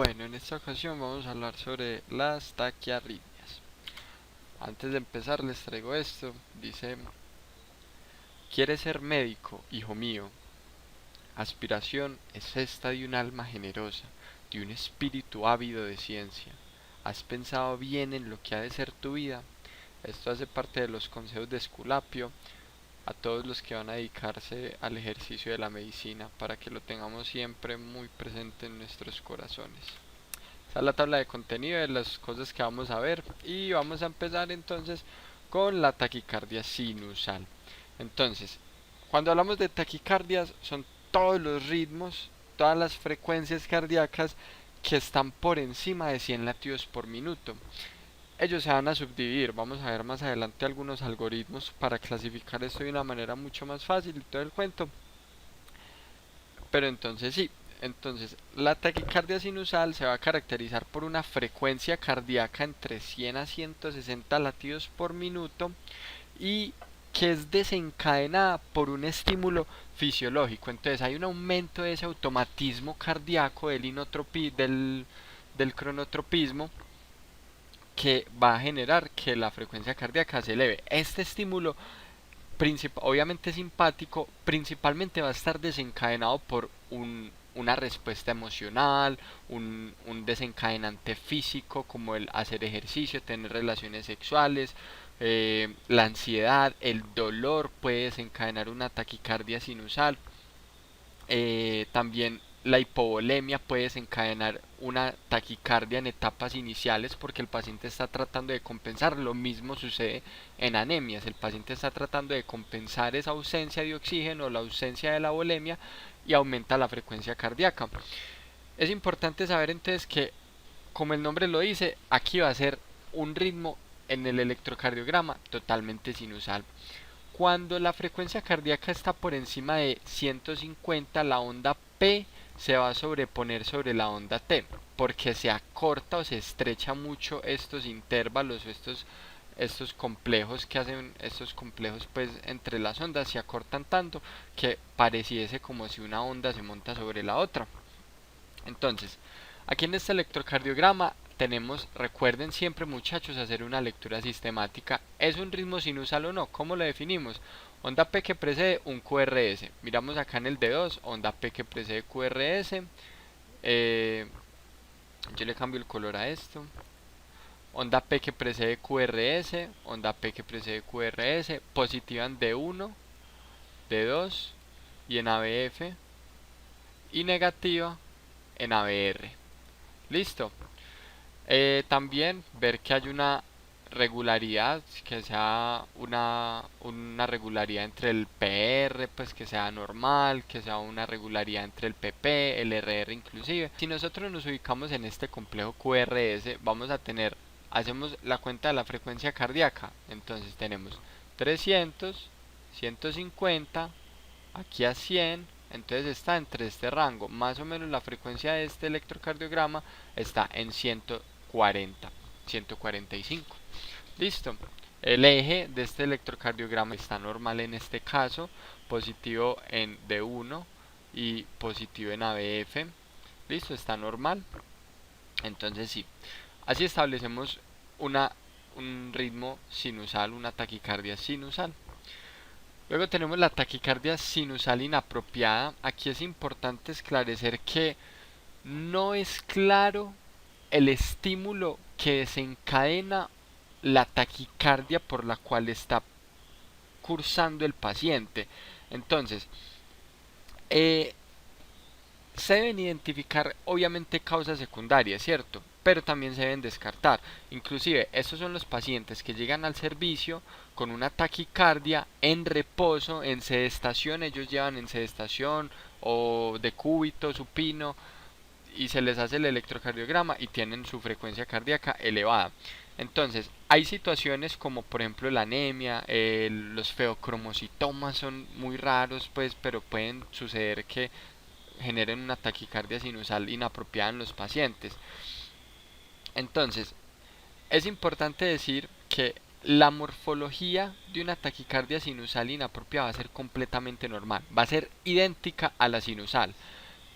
Bueno, en esta ocasión vamos a hablar sobre las taquiarritmias. Antes de empezar les traigo esto. Dice: ¿quieres ser médico, hijo mío? Aspiración es esta de un alma generosa, de un espíritu ávido de ciencia. ¿Has pensado bien en lo que ha de ser tu vida? Esto hace parte de los consejos de Esculapio a todos los que van a dedicarse al ejercicio de la medicina, para que lo tengamos siempre muy presente en nuestros corazones. Esta es la tabla de contenido de las cosas que vamos a ver, y vamos a empezar entonces con la taquicardia sinusal. Entonces, cuando hablamos de taquicardias, son todos los ritmos, todas las frecuencias cardíacas que están por encima de 100 latidos por minuto. Ellos se van a subdividir, vamos a ver más adelante algunos algoritmos para clasificar esto de una manera mucho más fácil y todo el cuento. Pero entonces sí, entonces la taquicardia sinusal se va a caracterizar por una frecuencia cardíaca entre 100 a 160 latidos por minuto y que es desencadenada por un estímulo fisiológico. Entonces hay un aumento de ese automatismo cardíaco del cronotropismo, que va a generar que la frecuencia cardíaca se eleve. Este estímulo obviamente simpático, principalmente va a estar desencadenado por una respuesta emocional, un desencadenante físico como el hacer ejercicio, tener relaciones sexuales, la ansiedad, el dolor puede desencadenar una taquicardia sinusal. También la hipovolemia puede desencadenar una taquicardia en etapas iniciales, porque el paciente está tratando de compensar. Lo mismo sucede en anemias. El paciente está tratando de compensar esa ausencia de oxígeno, la ausencia de la volemia, y aumenta la frecuencia cardíaca. Es importante saber entonces que, como el nombre lo dice, aquí va a ser un ritmo en el electrocardiograma totalmente sinusal. Cuando la frecuencia cardíaca está por encima de 150, la onda P se va a sobreponer sobre la onda T, porque se acorta o se estrecha mucho estos intervalos, estos complejos que hacen, estos complejos pues entre las ondas se acortan tanto que pareciese como si una onda se monta sobre la otra. Entonces, aquí en este electrocardiograma tenemos, recuerden siempre muchachos hacer una lectura sistemática. ¿Es un ritmo sinusal o no? ¿Cómo lo definimos? Onda P que precede un QRS. Miramos acá en el D2, onda P que precede QRS. Eh, yo le cambio el color a esto. Onda P que precede QRS, onda P que precede QRS, positiva en D1, D2 y en ABF, y negativa en ABR. Listo. También ver que hay una regularidad, que sea una regularidad entre el PR, pues que sea normal, que sea una regularidad entre el PP, el RR inclusive. Si nosotros nos ubicamos en este complejo QRS, vamos a tener, hacemos la cuenta de la frecuencia cardíaca, entonces tenemos 300, 150, aquí a 100, entonces está entre este rango. Más o menos la frecuencia de este electrocardiograma está en 140, 145. Listo. El eje de este electrocardiograma está normal en este caso, positivo en D1 y positivo en ABF. Listo, está normal. Entonces sí, así establecemos un ritmo sinusal, una taquicardia sinusal. Luego tenemos la taquicardia sinusal inapropiada. Aquí es importante esclarecer que no es claro el estímulo que desencadena la taquicardia por la cual está cursando el paciente. Entonces, eh, se deben identificar obviamente causas secundarias, ¿cierto? Pero también se deben descartar. Inclusive, estos son los pacientes que llegan al servicio con una taquicardia en reposo, en sedestación. Ellos llevan en sedestación o decúbito supino, y se les hace el electrocardiograma y tienen su frecuencia cardíaca elevada. Entonces, hay situaciones como por ejemplo la anemia, los feocromocitomas son muy raros, pues, pero pueden suceder que generen una taquicardia sinusal inapropiada en los pacientes. Entonces, es importante decir que la morfología de una taquicardia sinusal inapropiada va a ser completamente normal, va a ser idéntica a la sinusal.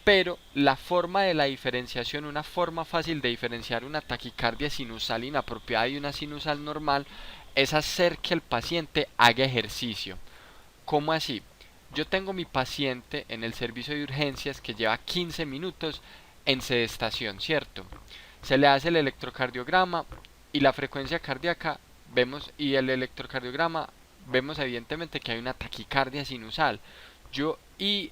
Pero la forma de la diferenciación, una forma fácil de diferenciar una taquicardia sinusal inapropiada y una sinusal normal, es hacer que el paciente haga ejercicio. ¿Cómo así? Yo tengo mi paciente en el servicio de urgencias que lleva 15 minutos en sedestación, ¿cierto? Se le hace el electrocardiograma y la frecuencia cardíaca vemos y el electrocardiograma vemos evidentemente que hay una taquicardia sinusal. Y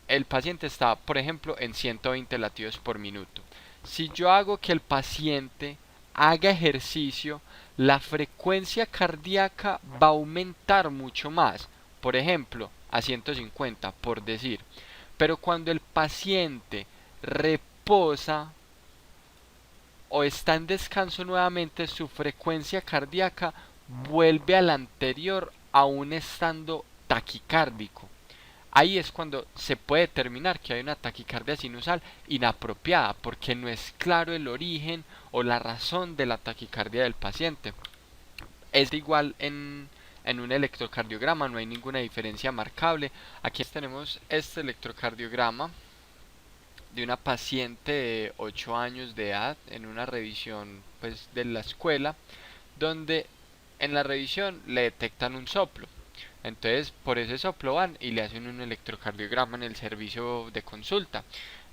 el paciente está, por ejemplo, en 120 latidos por minuto. Si yo hago que el paciente haga ejercicio, la frecuencia cardíaca va a aumentar mucho más, por ejemplo, a 150, por decir. Pero cuando el paciente reposa o está en descanso nuevamente, su frecuencia cardíaca vuelve a la anterior aún estando taquicárdico. Ahí es cuando se puede determinar que hay una taquicardia sinusal inapropiada, porque no es claro el origen o la razón de la taquicardia del paciente. Es igual en un electrocardiograma, no hay ninguna diferencia marcable. Aquí tenemos este electrocardiograma de una paciente de 8 años de edad en una revisión pues, de la escuela, donde en la revisión le detectan un soplo. Entonces por ese soplo van y le hacen un electrocardiograma en el servicio de consulta.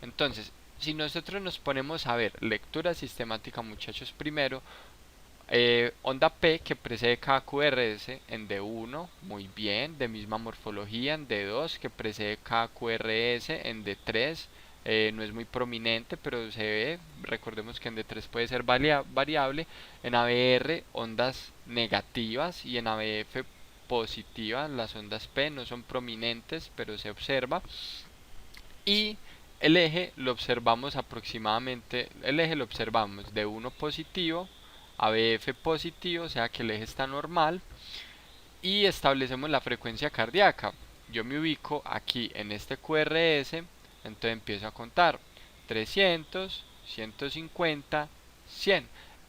Entonces, si nosotros nos ponemos a ver lectura sistemática, muchachos, primero, onda P que precede cada QRS en D1, muy bien, de misma morfología, en D2 que precede cada QRS, en D3 no es muy prominente pero se ve, recordemos que en D3 puede ser variable, en ABR ondas negativas y en ABF positivas, las ondas P no son prominentes pero se observa, y el eje lo observamos aproximadamente, el eje lo observamos de 1 positivo, ABF positivo, o sea que el eje está normal, y establecemos la frecuencia cardíaca. Yo me ubico aquí en este QRS, entonces empiezo a contar 300, 150, 100.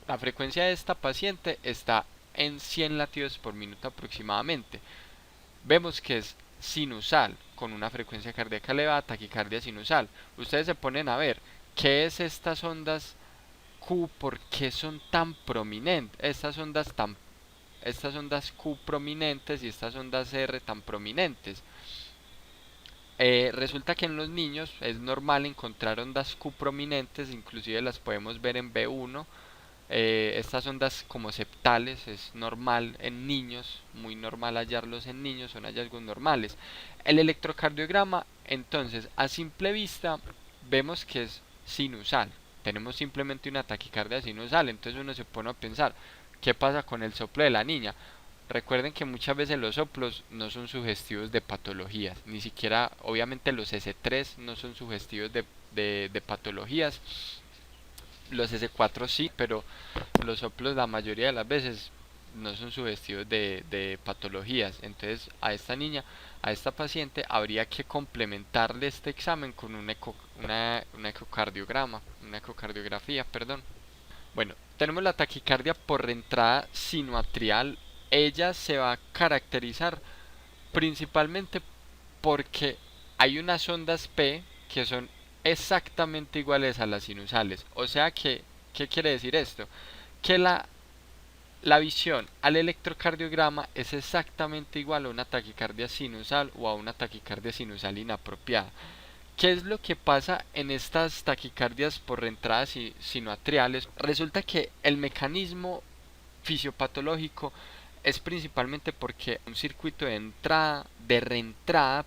La frecuencia de esta paciente está en 100 latidos por minuto aproximadamente. Vemos que es sinusal, con una frecuencia cardíaca elevada, taquicardia sinusal. Ustedes se ponen a ver qué es estas ondas Q, por qué son tan prominentes, estas ondas Q prominentes y estas ondas R tan prominentes. Resulta que en los niños es normal encontrar ondas Q prominentes, inclusive las podemos ver en B1. Estas ondas como septales es normal en niños, muy normal hallarlos en niños, son hallazgos normales. El electrocardiograma, entonces, a simple vista vemos que es sinusal. Tenemos simplemente una taquicardia sinusal, entonces uno se pone a pensar, ¿qué pasa con el soplo de la niña? Recuerden que muchas veces los soplos no son sugestivos de patologías, ni siquiera, obviamente los S3 no son sugestivos de patologías, los S4 sí, pero los soplos la mayoría de las veces no son sugestivos de patologías. Entonces a esta niña, a esta paciente, habría que complementarle este examen con una ecocardiograma, una ecocardiografía, perdón. Bueno, tenemos la taquicardia por entrada sinoatrial. Ella se va a caracterizar principalmente porque hay unas ondas P que son exactamente iguales a las sinusales. O sea que, ¿qué quiere decir esto? Que la visión al electrocardiograma es exactamente igual a una taquicardia sinusal o a una taquicardia sinusal inapropiada. ¿Qué es lo que pasa en estas taquicardias por entradas sinoatriales? Resulta que el mecanismo fisiopatológico es principalmente porque un circuito de entrada, de reentrada,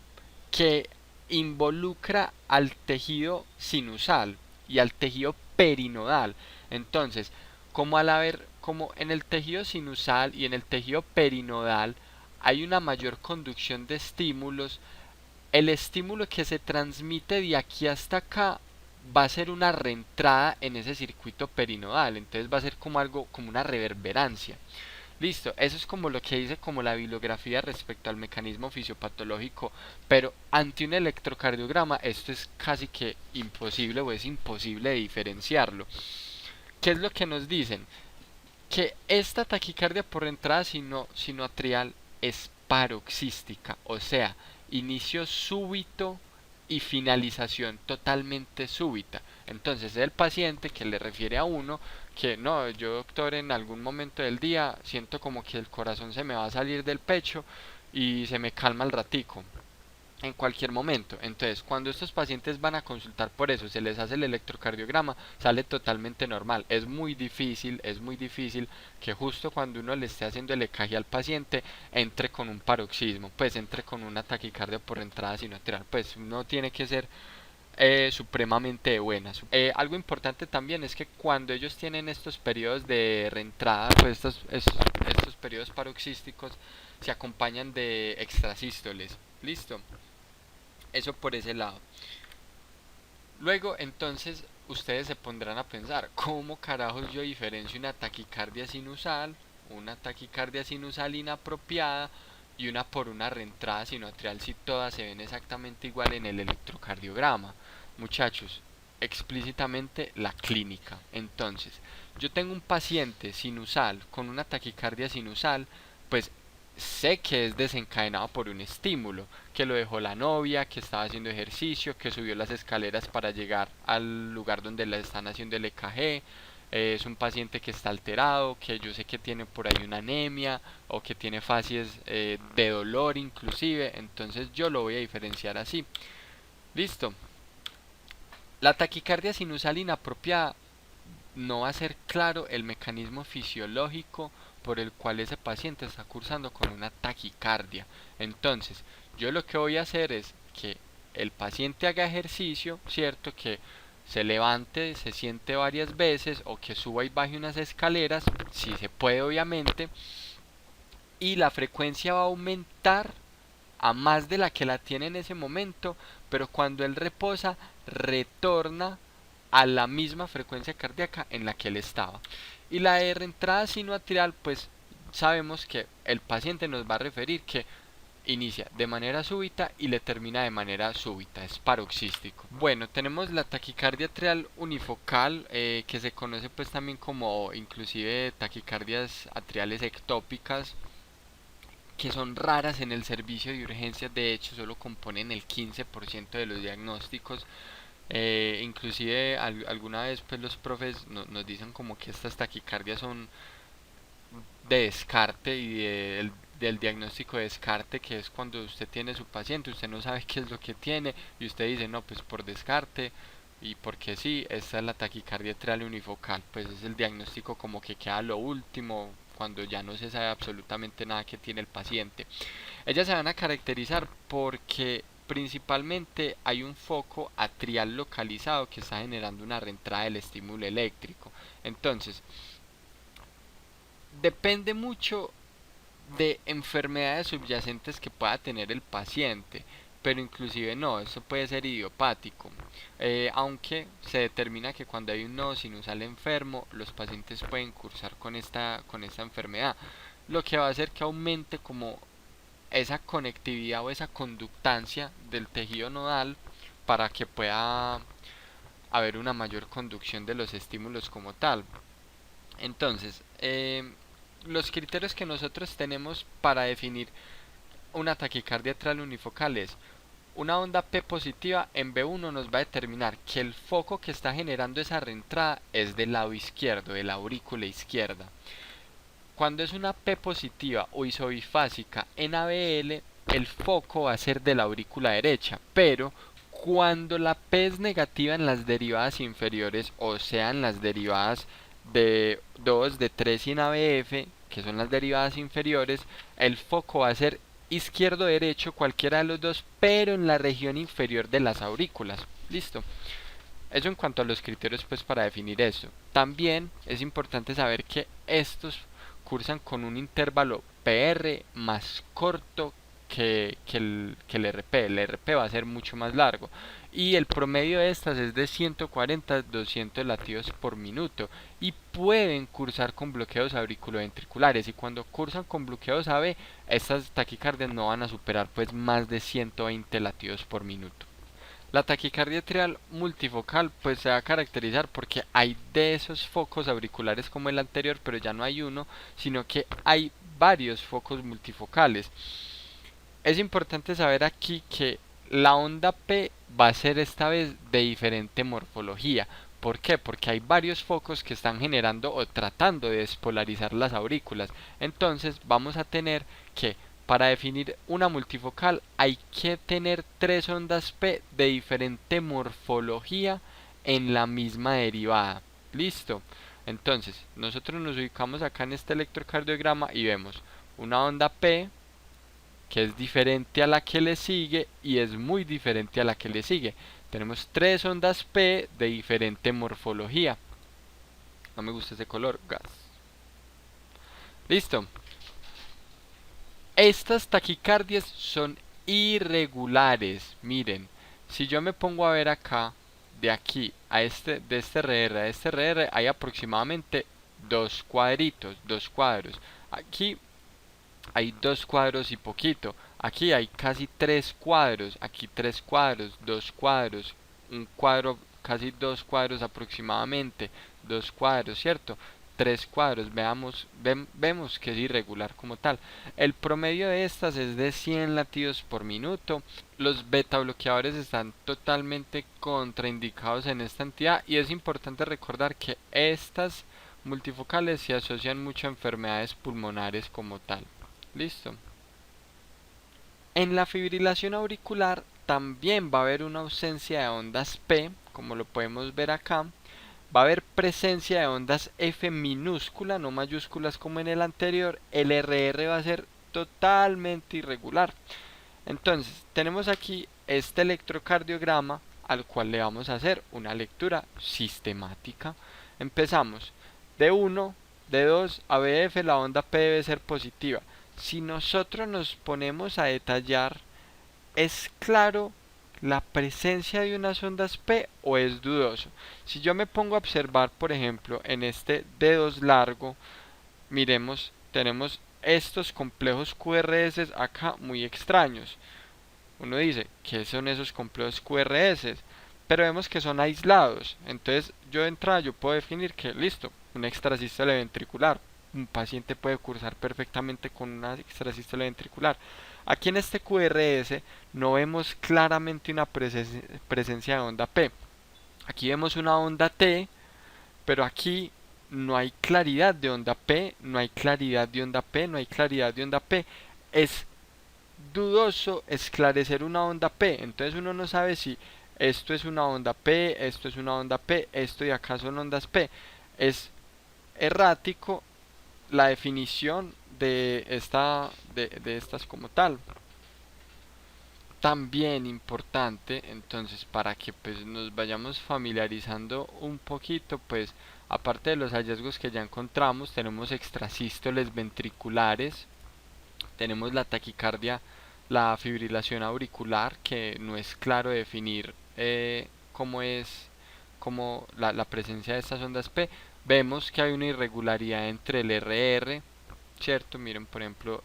que involucra al tejido sinusal y al tejido perinodal. Entonces, como en el tejido sinusal y en el tejido perinodal hay una mayor conducción de estímulos, el estímulo que se transmite de aquí hasta acá va a ser una reentrada en ese circuito perinodal, entonces va a ser como algo, como una reverberancia. Listo, eso es como lo que dice como la bibliografía respecto al mecanismo fisiopatológico, pero ante un electrocardiograma esto es casi que imposible o es imposible de diferenciarlo. ¿Qué es lo que nos dicen? Que esta taquicardia por entrada sinoatrial es paroxística, o sea, inicio súbito y finalización totalmente súbita. Entonces es el paciente que le refiere a uno que no, yo doctor en algún momento del día siento como que el corazón se me va a salir del pecho y se me calma al ratico en cualquier momento. Entonces, cuando estos pacientes van a consultar por eso, se les hace el electrocardiograma, sale totalmente normal. Es muy difícil que justo cuando uno le esté haciendo el EKG al paciente, entre con un paroxismo, pues entre con una taquicardia por entrada sinoatrial. Pues no tiene que ser supremamente buenas. Algo importante también es que cuando ellos tienen estos periodos de reentrada, pues estos periodos paroxísticos se acompañan de extrasístoles. Listo, eso por ese lado. Luego, entonces, ustedes se pondrán a pensar, ¿cómo carajos yo diferencio una taquicardia sinusal inapropiada y una por una reentrada sinoatrial si todas se ven exactamente igual en el electrocardiograma? Muchachos, explícitamente la clínica. Entonces, yo tengo un paciente sinusal con una taquicardia sinusal, pues sé que es desencadenado por un estímulo, que lo dejó la novia, que estaba haciendo ejercicio, que subió las escaleras para llegar al lugar donde le están haciendo el EKG. Es un paciente que está alterado, que yo sé que tiene por ahí una anemia o que tiene fases de dolor inclusive, entonces yo lo voy a diferenciar así. Listo. La taquicardia sinusal inapropiada no va a ser claro el mecanismo fisiológico por el cual ese paciente está cursando con una taquicardia. Entonces, yo lo que voy a hacer es que el paciente haga ejercicio, ¿cierto? Que se levante, se siente varias veces o que suba y baje unas escaleras, si se puede obviamente, y la frecuencia va a aumentar a más de la que la tiene en ese momento, pero cuando él reposa retorna a la misma frecuencia cardíaca en la que él estaba. Y la de reentrada sinoatrial, pues sabemos que el paciente nos va a referir que inicia de manera súbita y le termina de manera súbita, es paroxístico. Bueno, tenemos la taquicardia atrial unifocal, que se conoce pues también como inclusive taquicardias atriales ectópicas, que son raras en el servicio de urgencias, de hecho solo componen el 15% de los diagnósticos. Inclusive alguna vez pues los profes nos dicen como que estas taquicardias son de descarte del diagnóstico de descarte, que es cuando usted tiene su paciente, usted no sabe qué es lo que tiene y usted dice no, pues por descarte y porque sí, esta es la taquicardia atrial unifocal, pues es el diagnóstico como que queda lo último cuando ya no se sabe absolutamente nada que tiene el paciente. Ellas se van a caracterizar porque principalmente hay un foco atrial localizado que está generando una reentrada del estímulo eléctrico. Entonces, depende mucho de enfermedades subyacentes que pueda tener el paciente, pero inclusive no, eso puede ser idiopático, aunque se determina que cuando hay un nodo sinusal enfermo, los pacientes pueden cursar con esta enfermedad, lo que va a hacer que aumente como esa conectividad o esa conductancia del tejido nodal para que pueda haber una mayor conducción de los estímulos como tal. Entonces, los criterios que nosotros tenemos para definir una taquicardia atrial unifocal es una onda P positiva en B1 nos va a determinar que el foco que está generando esa reentrada es del lado izquierdo, de la aurícula izquierda. Cuando es una P positiva o isobifásica en ABL, el foco va a ser de la aurícula derecha, pero cuando la P es negativa en las derivadas inferiores, o sea, en las derivadas de 2, de 3 y en ABF, que son las derivadas inferiores, el foco va a ser izquierdo-derecho, cualquiera de los dos, pero en la región inferior de las aurículas. Listo. Eso en cuanto a los criterios pues para definir eso. También es importante saber que estos cursan con un intervalo PR más corto que el RP. El RP va a ser mucho más largo. Y el promedio de estas es de 140 a 200 latidos por minuto. Y pueden cursar con bloqueos auriculoventriculares. Y cuando cursan con bloqueos AB, estas taquicardias no van a superar pues más de 120 latidos por minuto. La taquicardia atrial multifocal pues se va a caracterizar porque hay de esos focos auriculares como el anterior, pero ya no hay uno, sino que hay varios focos multifocales. Es importante saber aquí que la onda P va a ser esta vez de diferente morfología. ¿Por qué? Porque hay varios focos que están generando o tratando de despolarizar las aurículas. Entonces vamos a tener que, para definir una multifocal, hay que tener tres ondas P de diferente morfología en la misma derivada. ¿Listo? Entonces, nosotros nos ubicamos acá en este electrocardiograma y vemos una onda P que es diferente a la que le sigue y es muy diferente a la que le sigue. Tenemos tres ondas P de diferente morfología. No me gusta ese color, gas. Listo. Estas taquicardias son irregulares. Miren, si yo me pongo a ver acá, de aquí a de este RR a este RR, hay aproximadamente dos cuadritos, dos cuadros. Aquí hay dos cuadros y poquito. Aquí hay casi tres cuadros. Aquí tres cuadros, dos cuadros, un cuadro, casi dos cuadros aproximadamente. Dos cuadros, ¿cierto? Tres cuadros. Vemos que es irregular como tal. El promedio de estas es de 100 latidos por minuto. Los beta bloqueadores están totalmente contraindicados en esta entidad y es importante recordar que estas multifocales se asocian mucho a enfermedades pulmonares como tal. Listo. En la fibrilación auricular también va a haber una ausencia de ondas P, como lo podemos ver acá. Va a haber presencia de ondas F minúscula, no mayúsculas como en el anterior. El RR va a ser totalmente irregular. Entonces, tenemos aquí este electrocardiograma al cual le vamos a hacer una lectura sistemática. Empezamos de 1, de 2 a BF, la onda P debe ser positiva. Si nosotros nos ponemos a detallar, ¿es claro la presencia de unas ondas P o es dudoso? Si yo me pongo a observar, por ejemplo, en este D2 largo, miremos, tenemos estos complejos QRS acá muy extraños. Uno dice, ¿qué son esos complejos QRS? Pero vemos que son aislados. Entonces, yo de entrada yo puedo definir que, listo, una extrasístole ventricular. Un paciente puede cursar perfectamente con una extrasístole ventricular. Aquí en este QRS no vemos claramente una presencia de onda P. Aquí vemos una onda T, pero aquí no hay claridad de onda P, no hay claridad de onda P, no hay claridad de onda P. Es dudoso esclarecer una onda P, entonces uno no sabe si esto es una onda P, esto es una onda P, esto y acá son ondas P. Es errático la definición de estas como tal. También importante, entonces, para que pues nos vayamos familiarizando un poquito, pues aparte de los hallazgos que ya encontramos, tenemos extrasístoles ventriculares, tenemos la taquicardia, la fibrilación auricular, que no es claro definir cómo es como la presencia de estas ondas P. Vemos que hay una irregularidad entre el RR, ¿cierto? Miren, por ejemplo,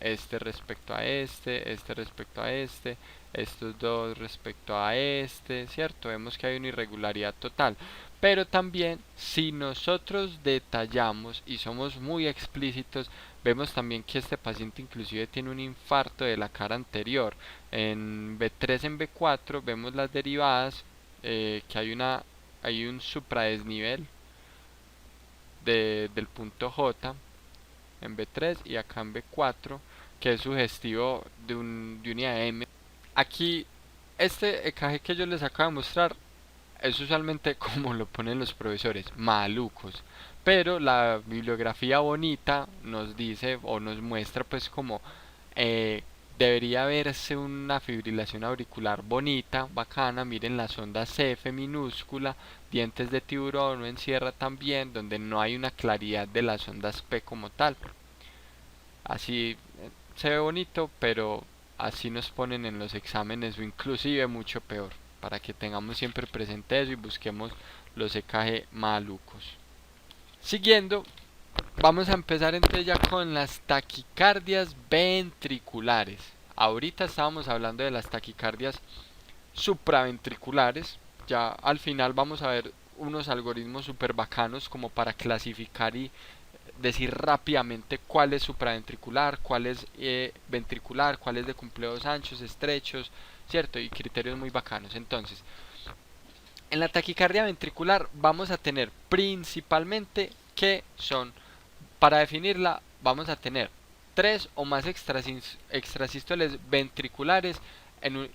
este respecto a este respecto a estos dos respecto a este, ¿cierto? Vemos que hay una irregularidad total. Pero también, si nosotros detallamos y somos muy explícitos, vemos también que este paciente inclusive tiene un infarto de la cara anterior. En B3, en B4 vemos las derivadas, que hay un supradesnivel del punto J en B3 y acá en B4, que es sugestivo de un IAM. Aquí, este EKG que yo les acabo de mostrar es usualmente como lo ponen los profesores, malucos. Pero la bibliografía bonita nos dice o nos muestra pues como eh, debería verse una fibrilación auricular bonita, bacana. Miren las ondas CF minúscula, dientes de tiburón o en sierra también, donde no hay una claridad de las ondas P como tal. Así se ve bonito, pero así nos ponen en los exámenes o inclusive mucho peor, para que tengamos siempre presente eso y busquemos los EKG malucos. Siguiendo, vamos a empezar entonces ya con las taquicardias ventriculares. Ahorita estábamos hablando de las taquicardias supraventriculares. Ya al final vamos a ver unos algoritmos super bacanos como para clasificar y decir rápidamente cuál es supraventricular, cuál es ventricular, cuál es de complejos anchos, estrechos, ¿cierto? Y criterios muy bacanos. Entonces, en la taquicardia ventricular vamos a tener principalmente que son, para definirla, vamos a tener tres o más extrasístoles ventriculares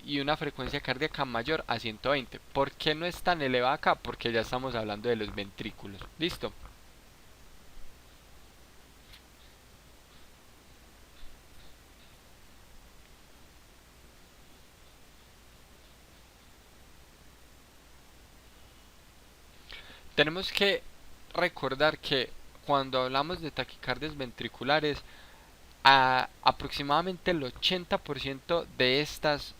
y una frecuencia cardíaca mayor a 120. ¿Por qué no es tan elevada acá? Porque ya estamos hablando de los ventrículos. ¿Listo? Tenemos que recordar que cuando hablamos de taquicardias ventriculares, aproximadamente el 80% de estas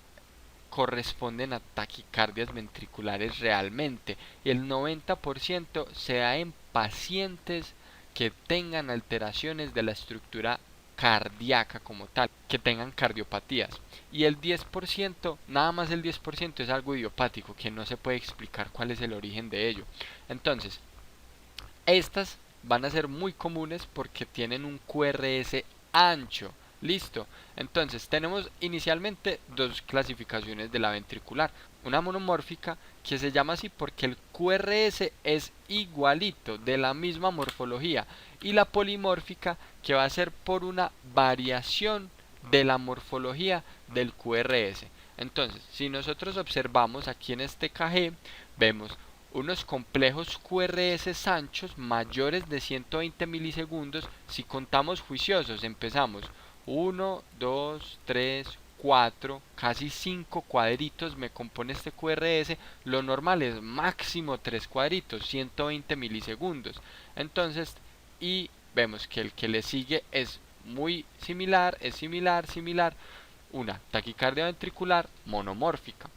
corresponden a taquicardias ventriculares realmente y el 90% se da en pacientes que tengan alteraciones de la estructura cardíaca como tal, que tengan cardiopatías. Y el 10%, nada más el 10% es algo idiopático, que no se puede explicar cuál es el origen de ello. Entonces, estas van a ser muy comunes porque tienen un QRS ancho. Listo. Entonces tenemos inicialmente dos clasificaciones de la ventricular. Una monomórfica que se llama así porque el QRS es igualito, de la misma morfología. Y la polimórfica que va a ser por una variación de la morfología del QRS. Entonces, si nosotros observamos aquí en este KG, vemos unos complejos QRS anchos mayores de 120 milisegundos. Si contamos juiciosos, empezamos 1, 2, 3, 4, casi 5 cuadritos me compone este QRS. Lo normal es máximo 3 cuadritos, 120 milisegundos. Entonces, y vemos que el que le sigue es muy similar, es similar, una taquicardia ventricular monomórfica.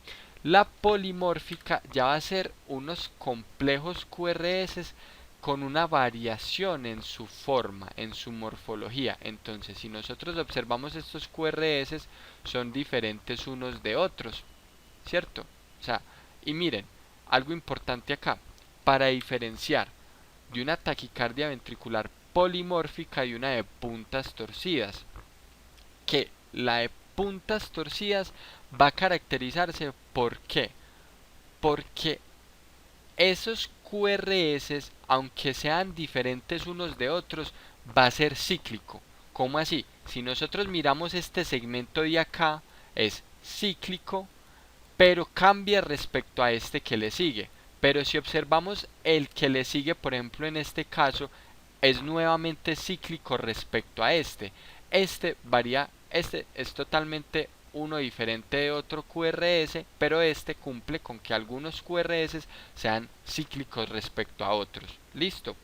La polimórfica ya va a ser unos complejos QRS con una variación en su forma, en su morfología. Entonces, si nosotros observamos estos QRS, son diferentes unos de otros, ¿cierto? O sea, y miren, algo importante acá, para diferenciar de una taquicardia ventricular polimórfica y una de puntas torcidas, que la de puntas torcidas va a caracterizarse ¿por qué? Porque esos QRS, aunque sean diferentes unos de otros, va a ser cíclico. ¿Cómo así? Si nosotros miramos este segmento de acá, es cíclico, pero cambia respecto a este que le sigue. Pero si observamos el que le sigue, por ejemplo en este caso, es nuevamente cíclico respecto a este. Este varía, este es totalmente uno diferente de otro QRS, pero este cumple con que algunos QRS sean cíclicos respecto a otros. Listo.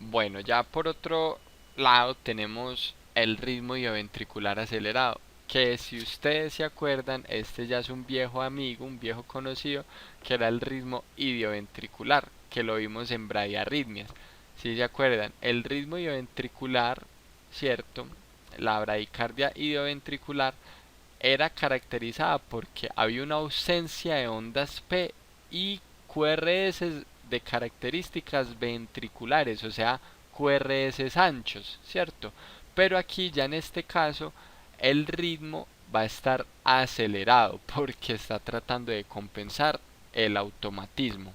Bueno, ya por otro lado tenemos el ritmo idioventricular acelerado, que si ustedes se acuerdan, este ya es un viejo amigo, un viejo conocido, que era el ritmo idioventricular, que lo vimos en bradiarritmias. Si se acuerdan, el ritmo idioventricular, ¿cierto? La bradicardia idioventricular era caracterizada porque había una ausencia de ondas P y QRS de características ventriculares, o sea, QRS anchos, ¿cierto? Pero aquí ya en este caso el ritmo va a estar acelerado porque está tratando de compensar el automatismo.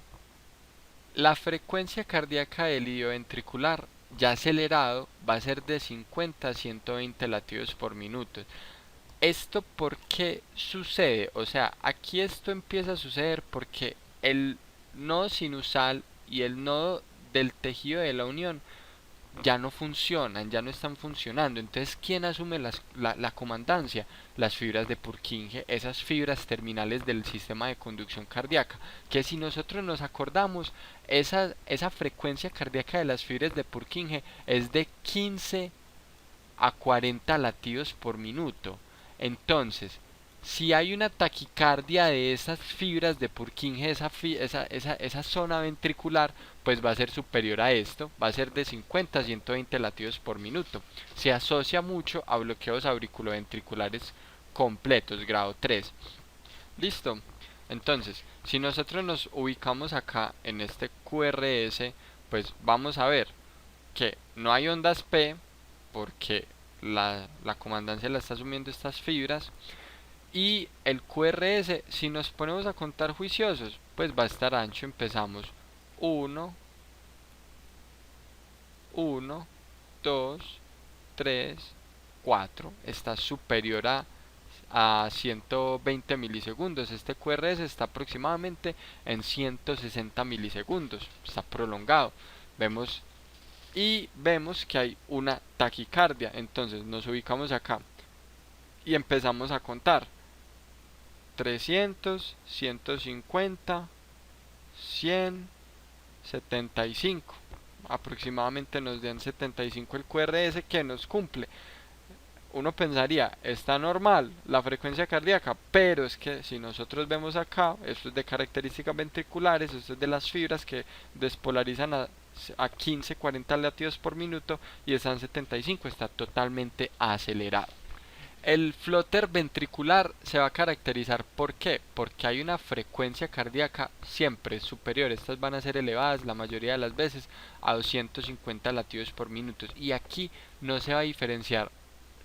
La frecuencia cardíaca del idioventricular ya acelerado va a ser de 50 a 120 latidos por minuto. ¿Esto por qué sucede? O sea, aquí esto empieza a suceder porque el nodo sinusal y el nodo del tejido de la unión ya no funcionan, ya no están funcionando. Entonces, ¿quién asume la comandancia? Las fibras de Purkinje, esas fibras terminales del sistema de conducción cardíaca. Que si nosotros nos acordamos, esa frecuencia cardíaca de las fibras de Purkinje es de 15 a 40 latidos por minuto. Entonces, si hay una taquicardia de esas fibras de Purkinje, esa zona ventricular, pues va a ser superior a esto, va a ser de 50 a 120 latidos por minuto. Se asocia mucho a bloqueos auriculoventriculares completos, grado 3. Listo. Entonces, si nosotros nos ubicamos acá en este QRS, pues vamos a ver que no hay ondas P porque la comandancia la está asumiendo estas fibras. Y el QRS, si nos ponemos a contar juiciosos, pues va a estar ancho. Empezamos 1, 1, 2, 3, 4. Está superior a 120 milisegundos. Este QRS está aproximadamente en 160 milisegundos. Está prolongado. Vemos vemos que hay una taquicardia. Entonces nos ubicamos acá y empezamos a contar. 300, 150, 100, 75. Aproximadamente nos dan 75 el QRS que nos cumple. Uno pensaría, está normal la frecuencia cardíaca, pero es que si nosotros vemos acá, esto es de características ventriculares, esto es de las fibras que despolarizan a 15, 40 latidos por minuto y están 75, está totalmente acelerado. El flóter ventricular se va a caracterizar ¿por qué? Porque hay una frecuencia cardíaca siempre superior, estas van a ser elevadas la mayoría de las veces a 250 latidos por minuto y aquí no se va a diferenciar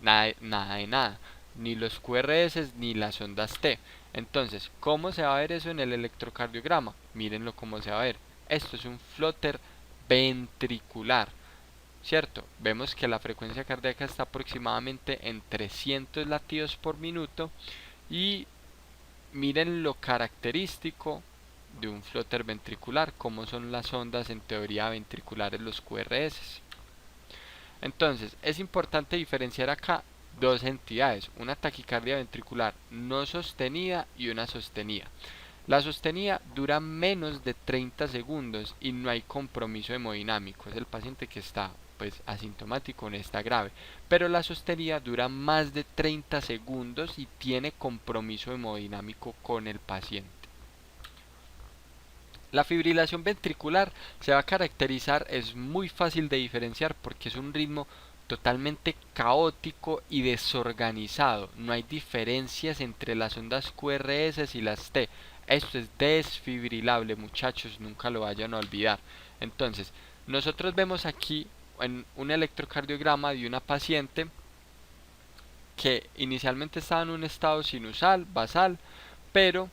nada de nada, ni los QRS ni las ondas T. Entonces, ¿cómo se va a ver eso en el electrocardiograma? Mírenlo cómo se va a ver. Esto es un flóter ventricular, ¿cierto? Vemos que la frecuencia cardíaca está aproximadamente en 300 latidos por minuto y miren lo característico de un flóter ventricular, cómo son las ondas en teoría ventriculares, los QRS. Entonces, es importante diferenciar acá dos entidades, una taquicardia ventricular no sostenida y una sostenida. La sostenida dura menos de 30 segundos y no hay compromiso hemodinámico, es el paciente que está pues asintomático, no está grave, pero la sostenida dura más de 30 segundos y tiene compromiso hemodinámico con el paciente. La fibrilación ventricular se va a caracterizar, es muy fácil de diferenciar porque es un ritmo totalmente caótico y desorganizado. No hay diferencias entre las ondas QRS y las T. Esto es desfibrilable, muchachos, nunca lo vayan a olvidar. Entonces, nosotros vemos aquí en un electrocardiograma de una paciente que inicialmente estaba en un estado sinusal, basal, pero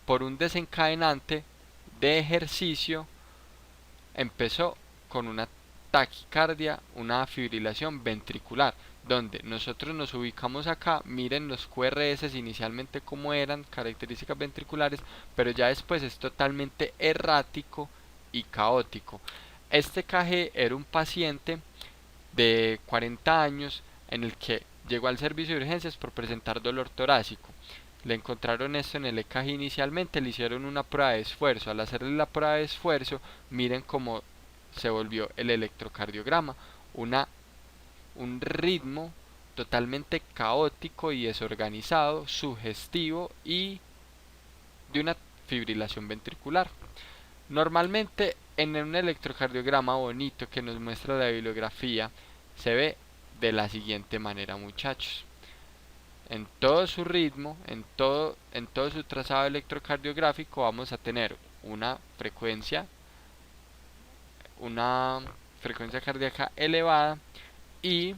por un desencadenante de ejercicio empezó con una taquicardia, una fibrilación ventricular, donde nosotros nos ubicamos acá, miren los QRS inicialmente como eran, características ventriculares, pero ya después es totalmente errático y caótico. Este KG era un paciente de 40 años en el que llegó al servicio de urgencias por presentar dolor torácico. Le encontraron esto en el EKG inicialmente, le hicieron una prueba de esfuerzo. Al hacerle la prueba de esfuerzo, miren cómo se volvió el electrocardiograma. Un ritmo totalmente caótico y desorganizado, sugestivo y de una fibrilación ventricular. Normalmente en un electrocardiograma bonito que nos muestra la bibliografía se ve de la siguiente manera, muchachos. En todo su ritmo, en todo su trazado electrocardiográfico vamos a tener una frecuencia cardíaca elevada y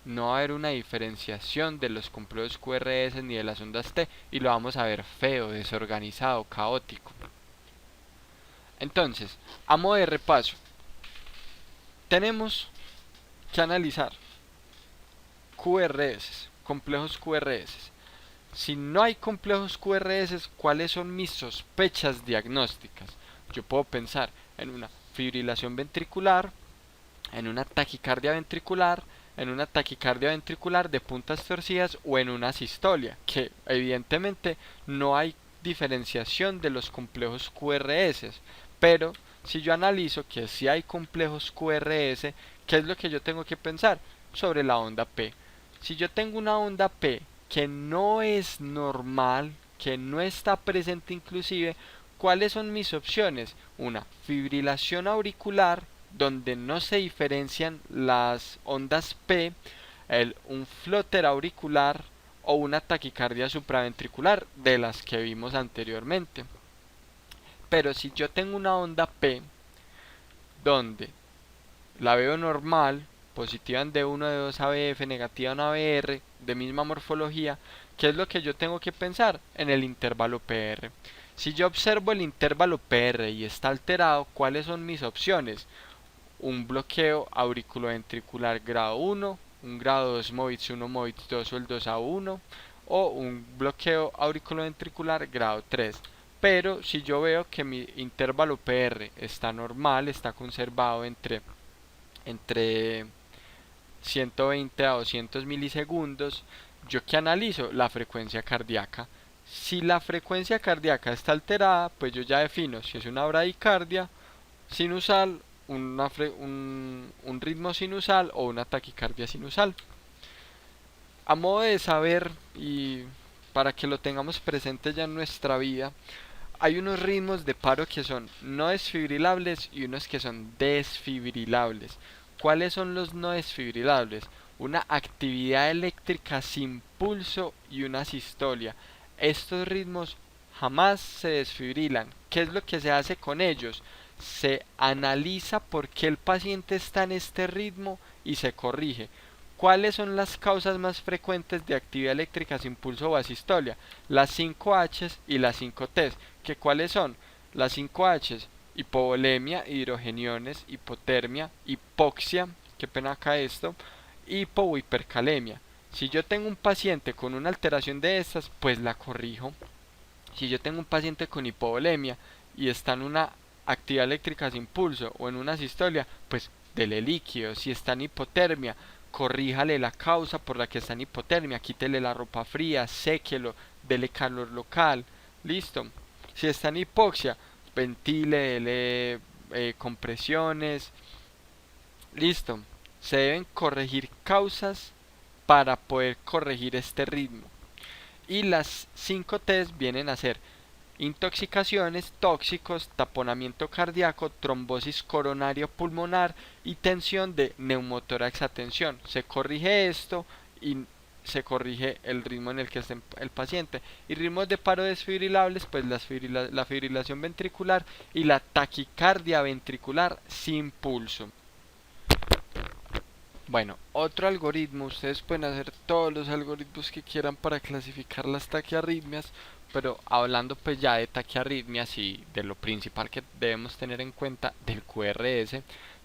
no va a haber una diferenciación de los complejos QRS ni de las ondas T y lo vamos a ver feo, desorganizado, caótico. Entonces, a modo de repaso, tenemos que analizar QRS, complejos QRS. Si no hay complejos QRS, ¿cuáles son mis sospechas diagnósticas? Yo puedo pensar en una fibrilación ventricular, en una taquicardia ventricular, en una taquicardia ventricular de puntas torcidas o en una sistolia, que evidentemente no hay diferenciación de los complejos QRS, pero si yo analizo que si hay complejos QRS, ¿qué es lo que yo tengo que pensar? Sobre la onda P. Si yo tengo una onda P que no es normal, que no está presente inclusive, ¿cuáles son mis opciones? Una fibrilación auricular, donde no se diferencian las ondas P, un flóter auricular o una taquicardia supraventricular de las que vimos anteriormente. Pero si yo tengo una onda P donde la veo normal, positiva en D1, D2 ABF, negativa en ABR, de misma morfología, ¿qué es lo que yo tengo que pensar? En el intervalo PR. Si yo observo el intervalo PR y está alterado, ¿cuáles son mis opciones? Un bloqueo auriculoventricular grado 1, un grado 2 MOVITS 1, MOVITS 2 o el 2A1, o un bloqueo auriculoventricular grado 3. Pero si yo veo que mi intervalo PR está normal, está conservado entre 120 a 200 milisegundos, yo que analizo la frecuencia cardíaca. Si la frecuencia cardíaca está alterada, pues yo ya defino si es una bradicardia sinusal, un ritmo sinusal o una taquicardia sinusal. A modo de saber y para que lo tengamos presente ya en nuestra vida, hay unos ritmos de paro que son no desfibrilables y unos que son desfibrilables. ¿Cuáles son los no desfibrilables? Una actividad eléctrica sin pulso y una sistolia. Estos ritmos jamás se desfibrilan. ¿Qué es lo que se hace con ellos? Se analiza por qué el paciente está en este ritmo y se corrige. ¿Cuáles son las causas más frecuentes de actividad eléctrica sin pulso o asistolia? Las 5H y las 5T. ¿Que cuáles son? Las 5H, hipovolemia, hidrogeniones, hipotermia, hipoxia, qué pena acá esto, hipo o hipercalemia. Si yo tengo un paciente con una alteración de estas, pues la corrijo. Si yo tengo un paciente con hipovolemia y está en una actividad eléctrica sin pulso o en una sistolia, pues dele líquido. Si está en hipotermia, corríjale la causa por la que está en hipotermia, quítele la ropa fría, séquelo, dele calor local, listo. Si está en hipoxia, ventile, dele compresiones, listo. Se deben corregir causas para poder corregir este ritmo. Y las 5 T's vienen a ser intoxicaciones, tóxicos, taponamiento cardíaco, trombosis coronaria pulmonar y tensión de neumotórax a tensión. Se corrige esto y se corrige el ritmo en el que esté el paciente. Y ritmos de paro desfibrilables, pues la fibrilación ventricular y la taquicardia ventricular sin pulso. Bueno, otro algoritmo, ustedes pueden hacer todos los algoritmos que quieran para clasificar las taquiarritmias, pero hablando pues ya de taquiarritmias y de lo principal que debemos tener en cuenta del QRS,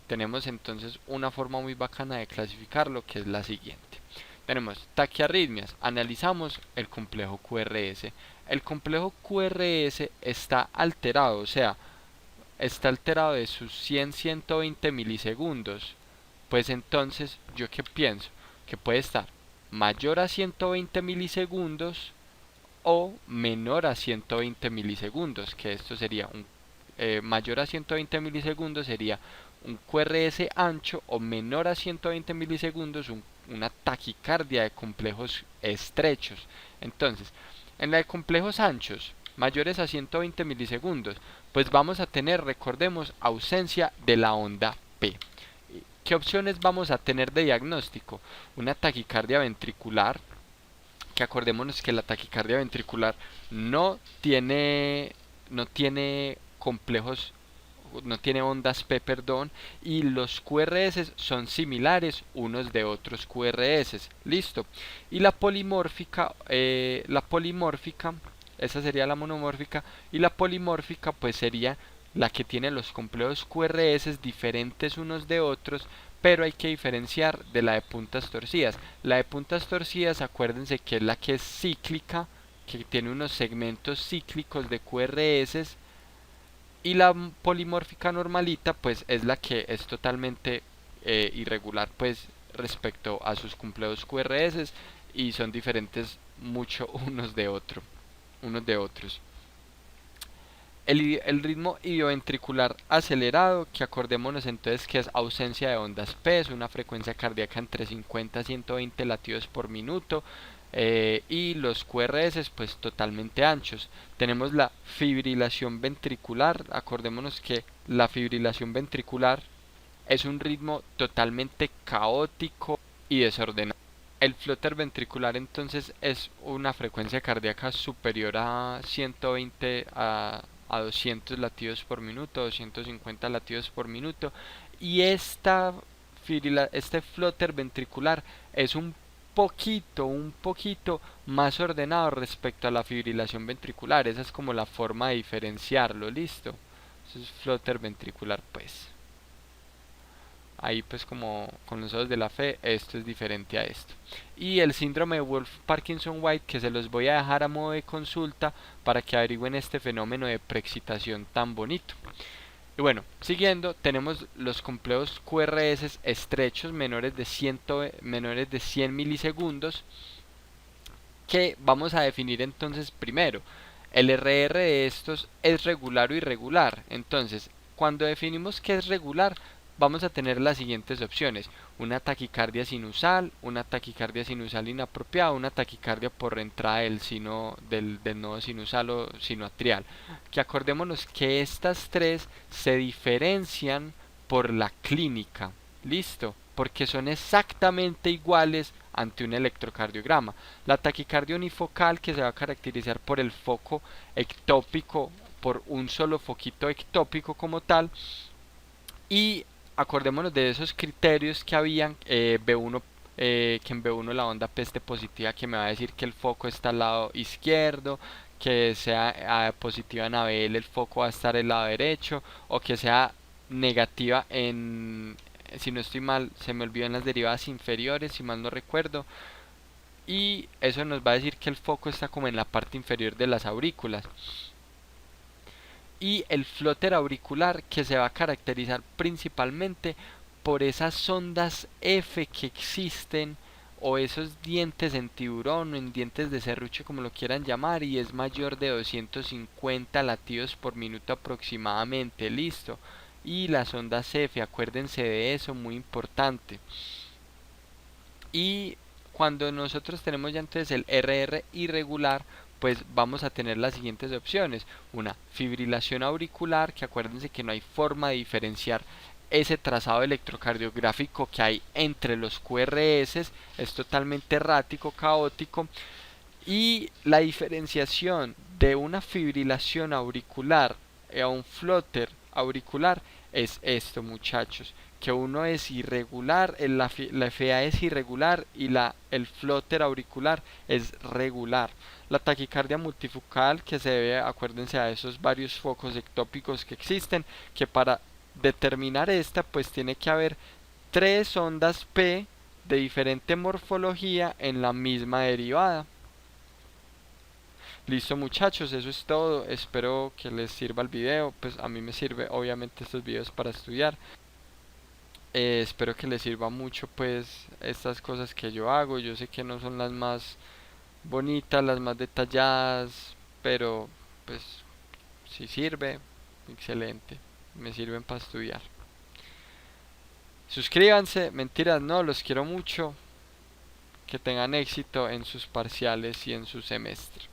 tenemos entonces una forma muy bacana de clasificarlo, que es la siguiente. Tenemos taquiarritmias, analizamos el complejo QRS. El complejo QRS está alterado, o sea, está alterado de sus 100-120 milisegundos. Pues entonces, ¿yo qué pienso? Que puede estar mayor a 120 milisegundos o menor a 120 milisegundos, que esto sería un mayor a 120 milisegundos sería un QRS ancho o menor a 120 milisegundos una taquicardia de complejos estrechos. Entonces, en la de complejos anchos mayores a 120 milisegundos, pues vamos a tener, recordemos, ausencia de la onda P. ¿Qué opciones vamos a tener de diagnóstico? Una taquicardia ventricular, que acordémonos que la taquicardia ventricular no tiene complejos, no tiene ondas P, perdón, y los QRS son similares unos de otros QRS, listo. Y la polimórfica, esa sería la monomórfica, y la polimórfica pues sería la que tiene los complejos QRS diferentes unos de otros, pero hay que diferenciar de la de puntas torcidas. La de puntas torcidas, acuérdense que es la que es cíclica, que tiene unos segmentos cíclicos de QRS, y la polimórfica normalita pues es la que es totalmente irregular pues respecto a sus complejos QRS y son diferentes mucho unos de otros. El ritmo idioventricular acelerado, que acordémonos entonces que es ausencia de ondas P, es una frecuencia cardíaca entre 50 a 120 latidos por minuto, y los QRS pues totalmente anchos. Tenemos la fibrilación ventricular, acordémonos que la fibrilación ventricular es un ritmo totalmente caótico y desordenado. El flutter ventricular entonces es una frecuencia cardíaca superior a 120 a 200 latidos por minuto, 250 latidos por minuto, y esta este flutter ventricular es un poquito más ordenado respecto a la fibrilación ventricular. Esa es como la forma de diferenciarlo, listo. Eso es flutter ventricular, pues. Ahí pues como con los ojos de la fe, esto es diferente a esto. Y el síndrome de Wolff-Parkinson-White, que se los voy a dejar a modo de consulta para que averigüen este fenómeno de preexcitación tan bonito. Y bueno, siguiendo, tenemos los complejos QRS estrechos menores de 100 milisegundos, que vamos a definir entonces primero. El RR de estos es regular o irregular. Entonces, cuando definimos que es regular, vamos a tener las siguientes opciones: una taquicardia sinusal, una taquicardia sinusal inapropiada, una taquicardia por entrada del nodo sinusal o sinoatrial. Que acordémonos que estas tres se diferencian por la clínica. ¿Listo? Porque son exactamente iguales ante un electrocardiograma. La taquicardia unifocal, que se va a caracterizar por el foco ectópico, por un solo foquito ectópico como tal. Y acordémonos de esos criterios que habían, B1, que en B1 la onda peste positiva, que me va a decir que el foco está al lado izquierdo, que sea positiva en ABL, el foco va a estar al lado derecho, o que sea negativa si no estoy mal, se me olvidó, en las derivadas inferiores, si mal no recuerdo. Y eso nos va a decir que el foco está como en la parte inferior de las aurículas. Y el flóter auricular, que se va a caracterizar principalmente por esas ondas F que existen, o esos dientes en tiburón o en dientes de serrucho, como lo quieran llamar, y es mayor de 250 latidos por minuto aproximadamente. Listo. Y las ondas F, acuérdense de eso, muy importante. Y cuando nosotros tenemos ya entonces el RR irregular, pues vamos a tener las siguientes opciones: una fibrilación auricular, que acuérdense que no hay forma de diferenciar ese trazado electrocardiográfico que hay entre los QRS, es totalmente errático, caótico. Y la diferenciación de una fibrilación auricular a un flutter auricular es esto, muchachos, que uno es irregular, la FA es irregular y el flutter auricular es regular. La taquicardia multifocal, que se debe, acuérdense, a esos varios focos ectópicos que existen, que para determinar esta pues tiene que haber tres ondas P de diferente morfología en la misma derivada. Listo, muchachos, eso es todo. Espero que les sirva el video. Pues a mí me sirve obviamente estos videos para estudiar. Espero que les sirva mucho pues estas cosas que yo hago. Yo sé que no son las más bonitas, las más detalladas, pero pues si sirve, excelente. Me sirven para estudiar. Suscríbanse, mentiras no, los quiero mucho. Que tengan éxito en sus parciales y en su semestre.